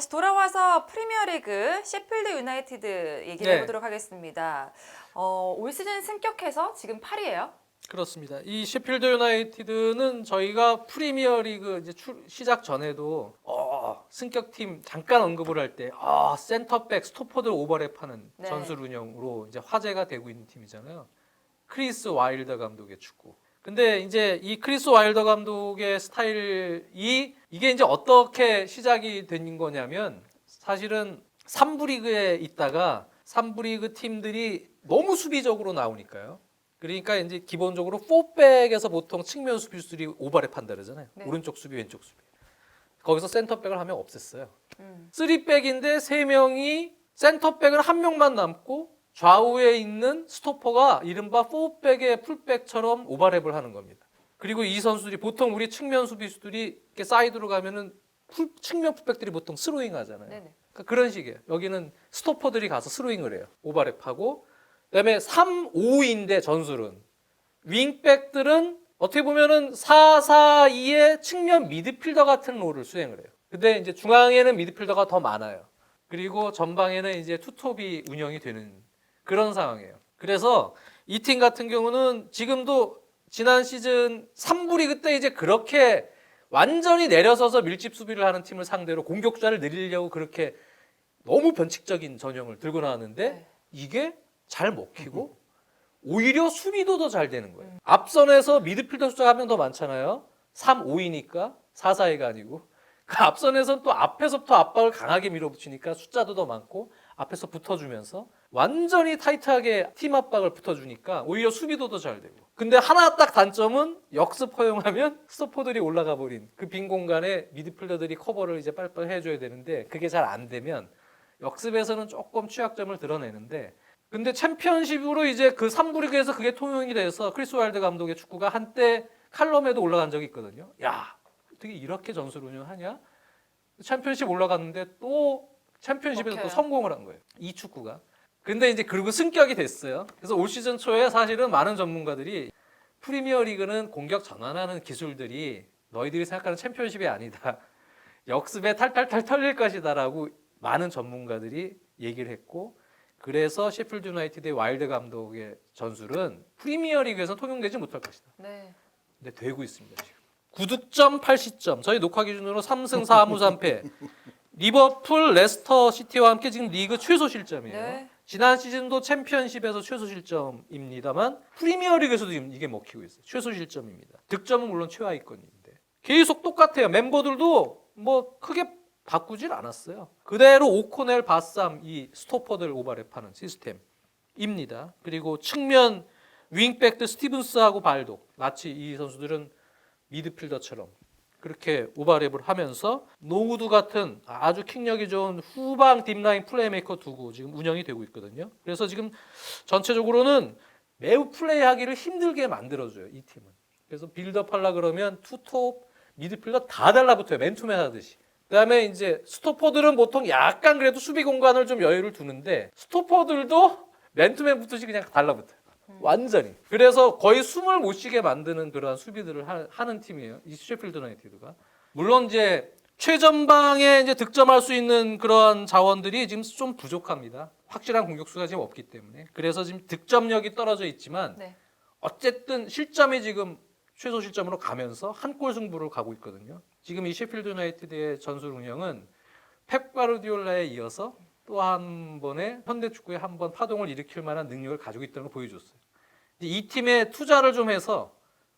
다시 돌아와서 프리미어리그 셰필드 유나이티드 얘기를 해보도록 하겠습니다. 올 시즌 승격해서 지금 8위예요. 그렇습니다. 이 셰필드 유나이티드는 저희가 프리미어리그 이제 시작 전에도 승격팀 잠깐 언급을 할 때 센터백 스토퍼들 오버랩하는 네. 전술 운영으로 이제 화제가 되고 있는 팀이잖아요. 크리스 와일더 감독의 축구. 근데 이제 이 크리스 와일더 감독의 스타일이 이게 이제 어떻게 시작이 된 거냐면 사실은 3부 리그에 있다가 3부 리그 팀들이 너무 수비적으로 나오니까요. 그러니까 이제 기본적으로 4백에서 보통 측면 수비수들이 오버랩 한다 그러잖아요. 네. 오른쪽 수비, 왼쪽 수비. 거기서 센터백을 한 명 없앴어요. 3백인데 3명이 센터백을 한 명만 남고 좌우에 있는 스토퍼가 이른바 4백의 풀백처럼 오버랩을 하는 겁니다. 그리고 이 선수들이 보통 우리 측면 수비수들이 이렇게 사이드로 가면은 측면 풀백들이 보통 스로잉 하잖아요. 네네. 그러니까 그런 식이에요. 여기는 스토퍼들이 가서 스로잉을 해요. 오버랩하고. 그다음에 3-5인데 전술은 윙백들은 어떻게 보면은 4-4-2의 측면 미드필더 같은 롤을 수행을 해요. 근데 이제 중앙에는 미드필더가 더 많아요. 그리고 전방에는 이제 투톱이 운영이 되는 그런 상황이에요. 그래서 이 팀 같은 경우는 지금도 지난 시즌 3부 리그 때 이제 그렇게 완전히 내려서서 밀집 수비를 하는 팀을 상대로 공격 숫자를 늘리려고 그렇게 너무 변칙적인 전형을 들고 나왔는데 네. 이게 잘 먹히고 오히려 수비도 더 잘 되는 거예요. 앞선에서 미드필더 숫자가 한 명 더 많잖아요. 3-5이니까 4-4-2가 아니고 그 앞선에서는 또 앞에서부터 압박을 강하게 밀어붙이니까 숫자도 더 많고 앞에서 붙어주면서 완전히 타이트하게 팀 압박을 붙어주니까 오히려 수비도 더 잘 되고. 근데 하나 딱 단점은 역습 허용하면 스토퍼들이 올라가 버린 그 빈 공간에 미드필더들이 커버를 이제 빨리빨리 해줘야 되는데 그게 잘 안 되면 역습에서는 조금 취약점을 드러내는데 근데 챔피언십으로 이제 그 3부 리그에서 그게 통용이 돼서 크리스 와일드 감독의 축구가 한때 칼럼에도 올라간 적이 있거든요. 야, 어떻게 이렇게 전술 운영하냐? 챔피언십 올라갔는데 또 챔피언십에서 또 먹혀요. 성공을 한 거예요. 이 축구가. 근데 이제 그리고 승격이 됐어요. 그래서 올 시즌 초에 사실은 많은 전문가들이 프리미어 리그는 공격 전환하는 기술들이 너희들이 생각하는 챔피언십이 아니다. 역습에 탈탈탈 털릴 것이다라고 많은 전문가들이 얘기를 했고 그래서 셰필드 유나이티드의 와일드 감독의 전술은 프리미어 리그에서 통용되지 못할 것이다. 네. 근데 되고 있습니다. 지금. 9득점 80점. 저희 녹화 기준으로 3승 4무 3패. 리버풀, 레스터 시티와 함께 지금 리그 최소 실점이에요. 네. 지난 시즌도 챔피언십에서 최소 실점입니다만 프리미어 리그에서도 지금 이게 먹히고 있어요. 최소 실점입니다. 득점은 물론 최하위권인데. 계속 똑같아요. 멤버들도 뭐 크게 바꾸질 않았어요. 그대로 오코넬, 바쌈 이 스토퍼들 오버랩하는 시스템입니다. 그리고 측면 윙백들 스티븐스하고 발독 마치 이 선수들은 미드필더처럼 그렇게 오버랩을 하면서 노우드 같은 아주 킥력이 좋은 후방 딥라인 플레이메이커 두고 지금 운영이 되고 있거든요. 그래서 지금 전체적으로는 매우 플레이하기를 힘들게 만들어줘요. 이 팀은. 그래서 빌드업 하려 그러면 투톱, 미드필더 다 달라붙어요. 맨투맨 하듯이. 그다음에 이제 스토퍼들은 보통 약간 그래도 수비 공간을 좀 여유를 두는데 스토퍼들도 맨투맨 붙듯이 그냥 달라붙어요. 완전히. 그래서 거의 숨을 못 쉬게 만드는 그러한 수비들을 하는 팀이에요. 이 셰필드 유나이티드가. 물론 이제 최전방에 이제 득점할 수 있는 그런 자원들이 지금 좀 부족합니다. 확실한 공격수가 지금 없기 때문에. 그래서 지금 득점력이 떨어져 있지만 네. 어쨌든 실점이 지금 최소 실점으로 가면서 한 골 승부를 가고 있거든요. 지금 이 셰필드 유나이티드의 전술 운영은 펩 가르디올라에 이어서 또 한 번의 현대 축구에 한 번 파동을 일으킬 만한 능력을 가지고 있다는 걸 보여줬어요. 이 팀에 투자를 좀 해서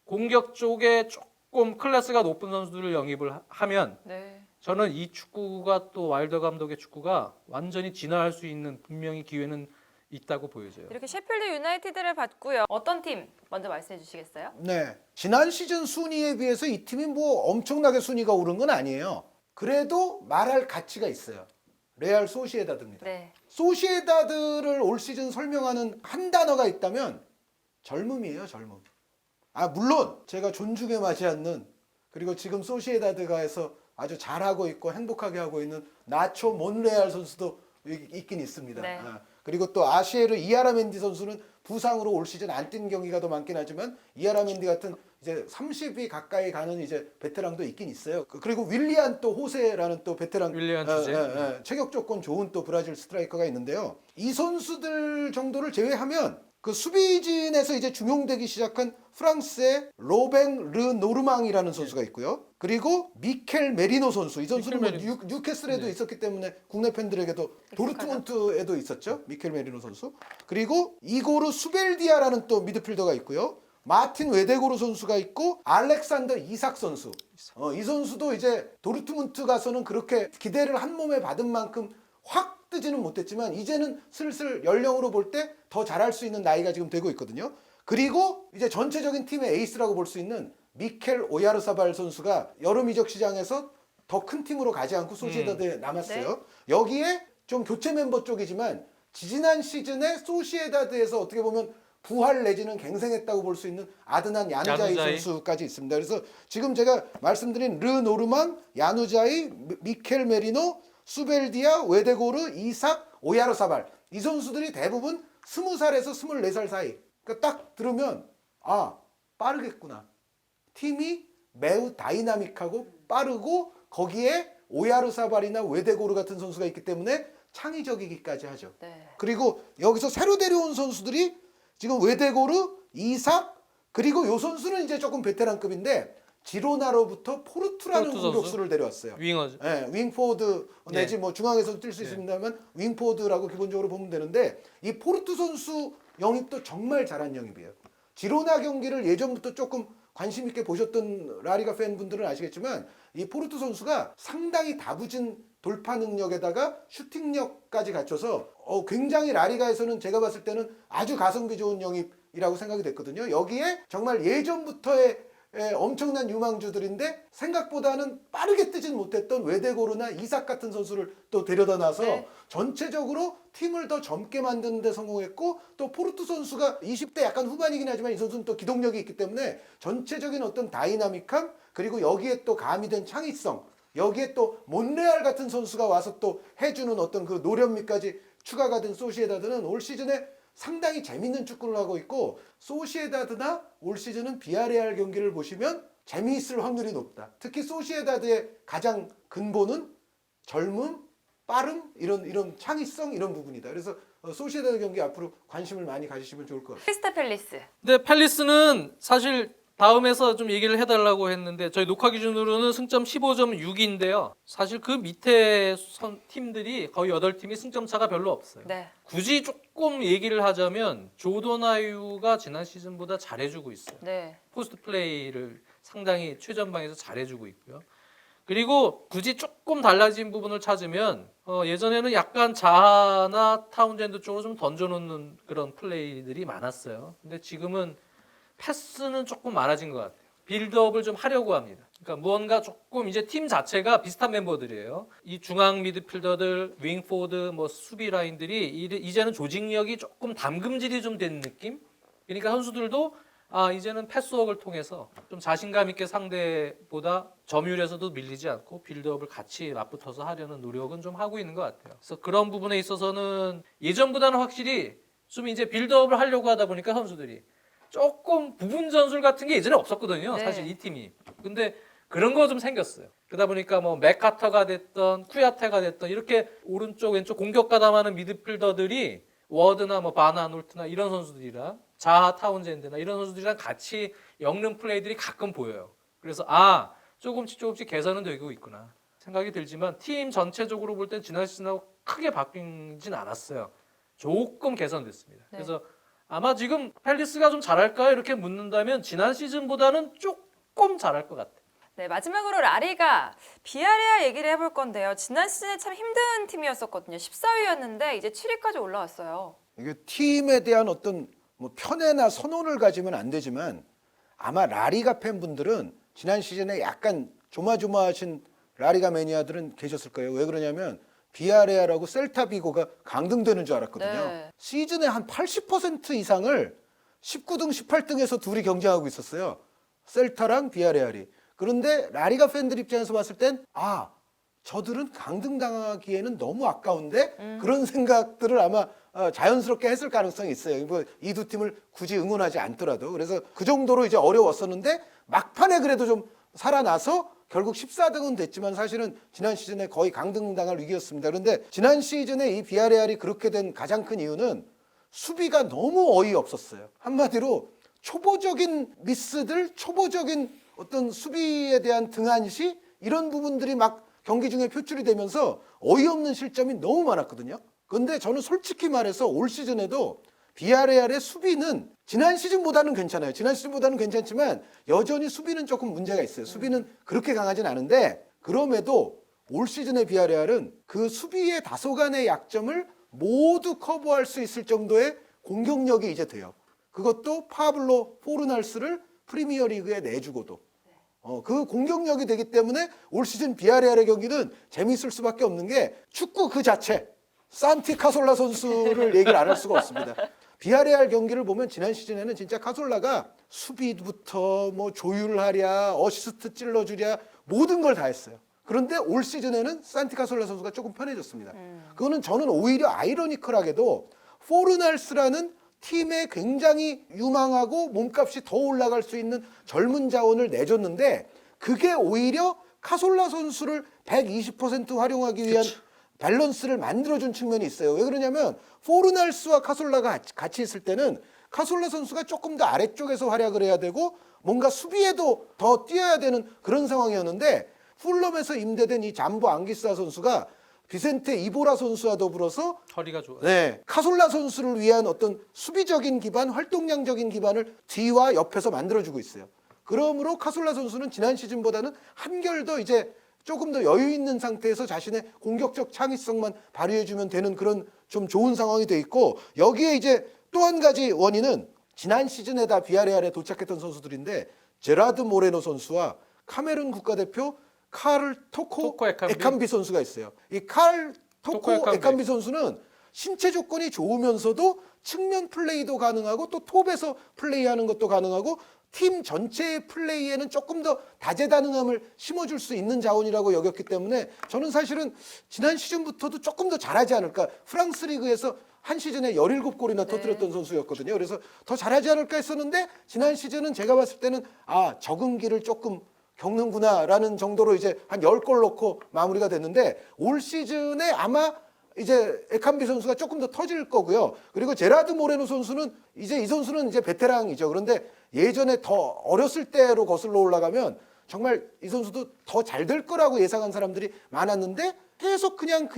공격 쪽에 조금 클래스가 높은 선수들을 영입을 하면 네. 저는 이 축구가 또 와일더 감독의 축구가 완전히 진화할 수 있는 분명히 기회는 있다고 보여져요. 이렇게 셰필드 유나이티드를 봤고요. 어떤 팀 먼저 말씀해 주시겠어요? 네. 지난 시즌 순위에 비해서 이 팀이 뭐 엄청나게 순위가 오른 건 아니에요. 그래도 말할 가치가 있어요. 레알 소시에다드입니다. 네. 소시에다드를 올 시즌 설명하는 한 단어가 있다면 젊음이에요, 젊음. 물론 제가 존중에 맞지 않는 그리고 지금 소시에다드가 해서 아주 잘하고 있고 행복하게 하고 있는 나초 몬레알 선수도 있긴 있습니다. 네. 그리고 또 아시에르 이아라멘디 선수는 부상으로 올 시즌 안 뛴 경기가 더 많긴 하지만 이아라멘디 같은 이제 30이 가까이 가는 이제 베테랑도 있긴 있어요. 그리고 윌리안 또 호세라는 또 베테랑 윌리안 주제. 체격 조건 좋은 또 브라질 스트라이커가 있는데요. 이 선수들 정도를 제외하면 그 수비진에서 이제 중용되기 시작한 프랑스의 로뱅 르 노르망이라는 선수가 있고요. 그리고 미켈 메리노 선수. 이 선수는 뭐 뉴캐슬에도 네. 있었기 때문에 국내 팬들에게도 도르트문트에도 있었죠. 미켈 메리노 선수. 그리고 이고르 수벨디아라는 또 미드필더가 있고요. 마틴 웨데고르 선수가 있고 알렉산더 이삭 선수. 이 선수도 이제 도르트문트 가서는 그렇게 기대를 한 몸에 받은 만큼 확 뜨지는 못했지만 이제는 슬슬 연령으로 볼 때 더 잘할 수 있는 나이가 지금 되고 있거든요. 그리고 이제 전체적인 팀의 에이스라고 볼 수 있는 미켈 오야르사발 선수가 여름 이적 시장에서 더 큰 팀으로 가지 않고 소시에다드에 남았어요. 네. 여기에 좀 교체 멤버 쪽이지만 지난 시즌에 소시에다드에서 어떻게 보면 부활 내지는 갱생했다고 볼 수 있는 아드난 야누자이 선수까지 있습니다. 그래서 지금 제가 말씀드린 르 노르망, 야누자이, 미켈 메리노, 수벨디아, 웨데고르, 이삭, 오야르사발 이 선수들이 대부분 20살에서 24살 사이. 그러니까 딱 들으면 아 빠르겠구나. 팀이 매우 다이나믹하고 빠르고 거기에 오야르사발이나 웨데고르 같은 선수가 있기 때문에 창의적이기까지 하죠. 네. 그리고 여기서 새로 데려온 선수들이 지금 웨데고르, 이삭 그리고 요 선수는 이제 조금 베테랑급인데 지로나로부터 포르투라는 포르투 선수? 공격수를 데려왔어요. 윙어죠. 네, 윙포드 내지 네. 뭐 중앙에서 뛸 수 네. 있습니다만 윙포드라고 기본적으로 보면 되는데 이 포르투 선수 영입도 정말 잘한 영입이에요. 지로나 경기를 예전부터 조금 관심 있게 보셨던 라리가 팬분들은 아시겠지만 이 포르투 선수가 상당히 다부진 돌파 능력에다가 슈팅력까지 갖춰서 굉장히 라리가에서는 제가 봤을 때는 아주 가성비 좋은 영입이라고 생각이 됐거든요. 여기에 정말 예전부터의 엄청난 유망주들인데 생각보다는 빠르게 뜨진 못했던 웨데고르나 이삭 같은 선수를 또 데려다 놔서 네. 전체적으로 팀을 더 젊게 만드는 데 성공했고 또 포르투 선수가 20대 약간 후반이긴 하지만 이 선수는 또 기동력이 있기 때문에 전체적인 어떤 다이나믹함 그리고 여기에 또 가미된 창의성 여기에 또 몬레알 같은 선수가 와서 또 해주는 어떤 그 노련미까지 추가가 된 소시에다드는 올 시즌에 상당히 재밌는 축구를 하고 있고 소시에다드나 올 시즌은 비아레알 경기를 보시면 재미있을 확률이 높다. 특히 소시에다드의 가장 근본은 젊음, 빠름 이런 창의성 이런 부분이다. 그래서 소시에다드 경기 앞으로 관심을 많이 가지시면 좋을 것 같아요. 크리스탈 팰리스. 근데 팰리스는 사실 다음에서 좀 얘기를 해달라고 했는데 저희 녹화 기준으로는 승점 15.6인데요. 사실 그 밑에 팀들이 거의 8팀이 승점 차가 별로 없어요. 네. 굳이 조금 얘기를 하자면 조던아유가 지난 시즌보다 잘해주고 있어요. 네. 포스트 플레이를 상당히 최전방에서 잘해주고 있고요. 그리고 굳이 조금 달라진 부분을 찾으면 예전에는 약간 자하나 타운젠드 쪽으로 좀 던져놓는 그런 플레이들이 많았어요. 근데 지금은 패스는 조금 많아진 것 같아요. 빌드업을 좀 하려고 합니다. 그러니까 무언가 조금 이제 팀 자체가 비슷한 멤버들이에요. 이 중앙 미드필더들, 윙포드, 뭐 수비 라인들이 이제는 조직력이 조금 담금질이 좀 된 느낌? 그러니까 선수들도 이제는 패스워크를 통해서 좀 자신감 있게 상대보다 점유율에서도 밀리지 않고 빌드업을 같이 맞붙어서 하려는 노력은 좀 하고 있는 것 같아요. 그래서 그런 부분에 있어서는 예전보다는 확실히 좀 이제 빌드업을 하려고 하다 보니까 선수들이 조금 부분 전술 같은 게 예전에 없었거든요. 네. 사실 이 팀이. 근데 그런 거 좀 생겼어요. 그러다 보니까 뭐 맥카터가 됐던 쿠야테가 됐던 이렇게 오른쪽 왼쪽 공격 가담하는 미드필더들이 워드나 뭐 바나 놀트나 이런 선수들이랑 자하 타운젠드나 이런 선수들이랑 같이 엮는 플레이들이 가끔 보여요. 그래서 조금씩 개선은 되고 있구나 생각이 들지만 팀 전체적으로 볼 땐 지난 시즌하고 크게 바뀌진 않았어요. 조금 개선됐습니다. 네. 그래서 아마 지금 팰리스가 좀 잘할까요? 이렇게 묻는다면 지난 시즌보다는 조금 잘할 것 같아요. 네, 마지막으로 라리가 비아레알 얘기를 해볼 건데요. 지난 시즌에 참 힘든 팀이었었거든요. 14위였는데 이제 7위까지 올라왔어요. 이게 팀에 대한 어떤 뭐 편애나 선호를 가지면 안 되지만 아마 라리가 팬분들은 지난 시즌에 약간 조마조마하신 라리가 매니아들은 계셨을 거예요. 왜 그러냐면 비아레알하고 셀타비고가 강등되는 줄 알았거든요. 네. 시즌의 한 80% 이상을 19등, 18등에서 둘이 경쟁하고 있었어요. 셀타랑 비아레알이. 그런데 라리가 팬들 입장에서 봤을 땐 저들은 강등당하기에는 너무 아까운데 그런 생각들을 아마 자연스럽게 했을 가능성이 있어요. 이 두 팀을 굳이 응원하지 않더라도. 그래서 그 정도로 이제 어려웠었는데 막판에 그래도 좀 살아나서 결국 14등은 됐지만 사실은 지난 시즌에 거의 강등당할 위기였습니다. 그런데 지난 시즌에 이 비아레알이 그렇게 된 가장 큰 이유는 수비가 너무 어이없었어요. 한마디로 초보적인 미스들, 초보적인 어떤 수비에 대한 등한시 이런 부분들이 막 경기 중에 표출이 되면서 어이없는 실점이 너무 많았거든요. 그런데 저는 솔직히 말해서 올 시즌에도 비아레알의 수비는 지난 시즌보다는 괜찮아요. 지난 시즌보다는 괜찮지만 여전히 수비는 조금 문제가 있어요. 수비는 그렇게 강하진 않은데 그럼에도 올 시즌의 비아레알은 그 수비의 다소간의 약점을 모두 커버할 수 있을 정도의 공격력이 이제 돼요. 그것도 파블로 포르날스를 프리미어리그에 내주고도 그 공격력이 되기 때문에 올 시즌 비아레알의 경기는 재미있을 수밖에 없는 게 축구 그 자체 산티 카솔라 선수를 얘기를 안 할 수가 없습니다. 비아레알 경기를 보면 지난 시즌에는 진짜 카솔라가 수비부터 뭐 조율하랴 어시스트 찔러주랴 모든 걸 다 했어요. 그런데 올 시즌에는 산티 카솔라 선수가 조금 편해졌습니다. 그거는 저는 오히려 아이러니컬하게도 포르날스라는 팀에 굉장히 유망하고 몸값이 더 올라갈 수 있는 젊은 자원을 내줬는데 그게 오히려 카솔라 선수를 120% 활용하기 위한 밸런스를 만들어준 측면이 있어요. 왜 그러냐면 포르날스와 카솔라가 같이 있을 때는 카솔라 선수가 조금 더 아래쪽에서 활약을 해야 되고 뭔가 수비에도 더 뛰어야 되는 그런 상황이었는데 풀럼에서 임대된 이 잠보 앙기사 선수가 비센테 이보라 선수와 더불어서 허리가 좋아요. 네, 카솔라 선수를 위한 어떤 수비적인 기반, 활동량적인 기반을 뒤와 옆에서 만들어주고 있어요. 그러므로 카솔라 선수는 지난 시즌보다는 한결 더 이제 조금 더 여유 있는 상태에서 자신의 공격적 창의성만 발휘해주면 되는 그런 좀 좋은 상황이 돼 있고 여기에 이제 또 한 가지 원인은 지난 시즌에 다 비아레알에 도착했던 선수들인데 제라드 모레노 선수와 카메룬 국가대표 카를 토코 에캄비 선수가 있어요. 이 칼 토코 에캄비 선수는 신체 조건이 좋으면서도 측면 플레이도 가능하고 또 톱에서 플레이하는 것도 가능하고 팀 전체의 플레이에는 조금 더 다재다능함을 심어줄 수 있는 자원이라고 여겼기 때문에 저는 사실은 지난 시즌부터도 조금 더 잘하지 않을까. 프랑스 리그에서 한 시즌에 17골이나 터뜨렸던 선수였거든요. 그래서 더 잘하지 않을까 했었는데 지난 시즌은 제가 봤을 때는 적응기를 조금 겪는구나라는 정도로 이제 한 10골 넣고 마무리가 됐는데 올 시즌에 아마 이제 에캄비 선수가 조금 더 터질 거고요. 그리고 제라드 모레노 선수는 이제 이 선수는 이제 베테랑이죠. 그런데 예전에 더 어렸을 때로 거슬러 올라가면 정말 이 선수도 더 잘 될 거라고 예상한 사람들이 많았는데 계속 그냥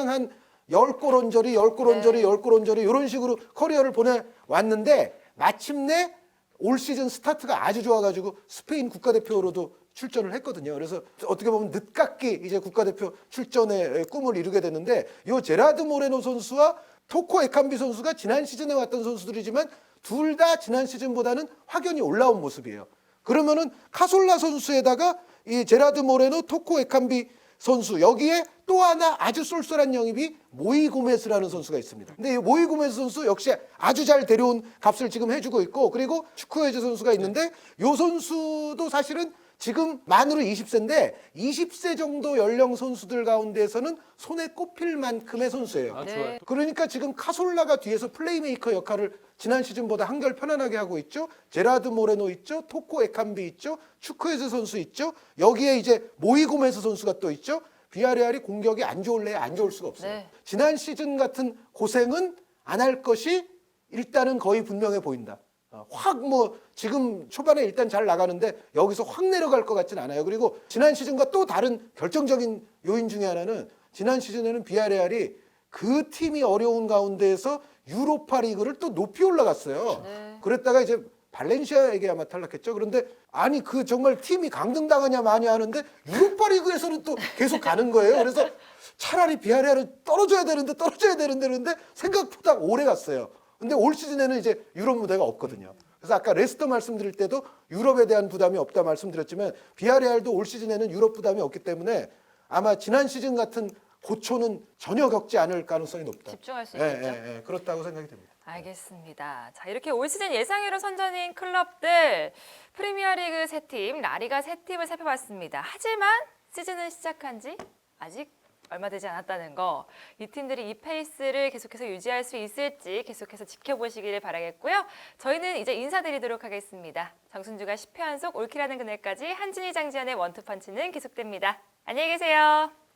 한 10골 언저리, 10골 언저리, 10골 언저리 이런 식으로 커리어를 보내왔는데 마침내 올 시즌 스타트가 아주 좋아가지고 스페인 국가대표로도 출전을 했거든요. 그래서 어떻게 보면 늦깎이 이제 국가대표 출전의 꿈을 이루게 됐는데 이 제라드 모레노 선수와 토코 에캄비 선수가 지난 시즌에 왔던 선수들이지만 둘 다 지난 시즌보다는 확연히 올라온 모습이에요. 그러면은 카솔라 선수에다가 이 제라드 모레노, 토코 에캄비 선수 여기에 또 하나 아주 쏠쏠한 영입이 모이 고메스라는 선수가 있습니다. 근데 이 모이 고메스 선수 역시 아주 잘 데려온 값을 지금 해주고 있고 그리고 추크헤즈 선수가 있는데 이 선수도 사실은 지금 만으로 20세인데 20세 정도 연령 선수들 가운데에서는 손에 꼽힐 만큼의 선수예요. 네. 그러니까 지금 카솔라가 뒤에서 플레이메이커 역할을 지난 시즌보다 한결 편안하게 하고 있죠. 제라드 모레노 있죠. 토코 에캄비 있죠. 추크헤즈 선수 있죠. 여기에 이제 모이 고메스 선수가 또 있죠. 비아레알이 공격이 안 좋을래 안 좋을 수가 없어요. 네. 지난 시즌 같은 고생은 안 할 것이 일단은 거의 분명해 보인다. 확 지금 초반에 일단 잘 나가는데 여기서 확 내려갈 것 같진 않아요. 그리고 지난 시즌과 또 다른 결정적인 요인 중에 하나는 지난 시즌에는 비아레알이 그 팀이 어려운 가운데에서 유로파 리그를 또 높이 올라갔어요. 네. 그랬다가 이제 발렌시아에게 아마 탈락했죠. 그런데 아니 그 정말 팀이 강등당하냐 마냐 하는데 유로파 리그에서는 또 계속 가는 거예요. 그래서 차라리 비아레알은 떨어져야 되는데 그런데 생각보다 오래 갔어요. 근데 올 시즌에는 이제 유럽 무대가 없거든요. 그래서 아까 레스터 말씀드릴 때도 유럽에 대한 부담이 없다 말씀드렸지만 비아레알도 올 시즌에는 유럽 부담이 없기 때문에 아마 지난 시즌 같은 고초는 전혀 겪지 않을 가능성이 높다. 집중할 수 있겠죠. 그렇다고 생각이 됩니다. 알겠습니다. 자, 이렇게 올 시즌 예상외로 선전인 클럽들 프리미어리그 3팀, 라리가 3팀을 살펴봤습니다. 하지만 시즌은 시작한 지 아직 얼마 되지 않았다는 거. 이 팀들이 이 페이스를 계속해서 유지할 수 있을지 계속해서 지켜보시기를 바라겠고요. 저희는 이제 인사드리도록 하겠습니다. 정순주가 10회 연속 올킬하는 그날까지 한진희 장지현의 원투펀치는 계속됩니다. 안녕히 계세요.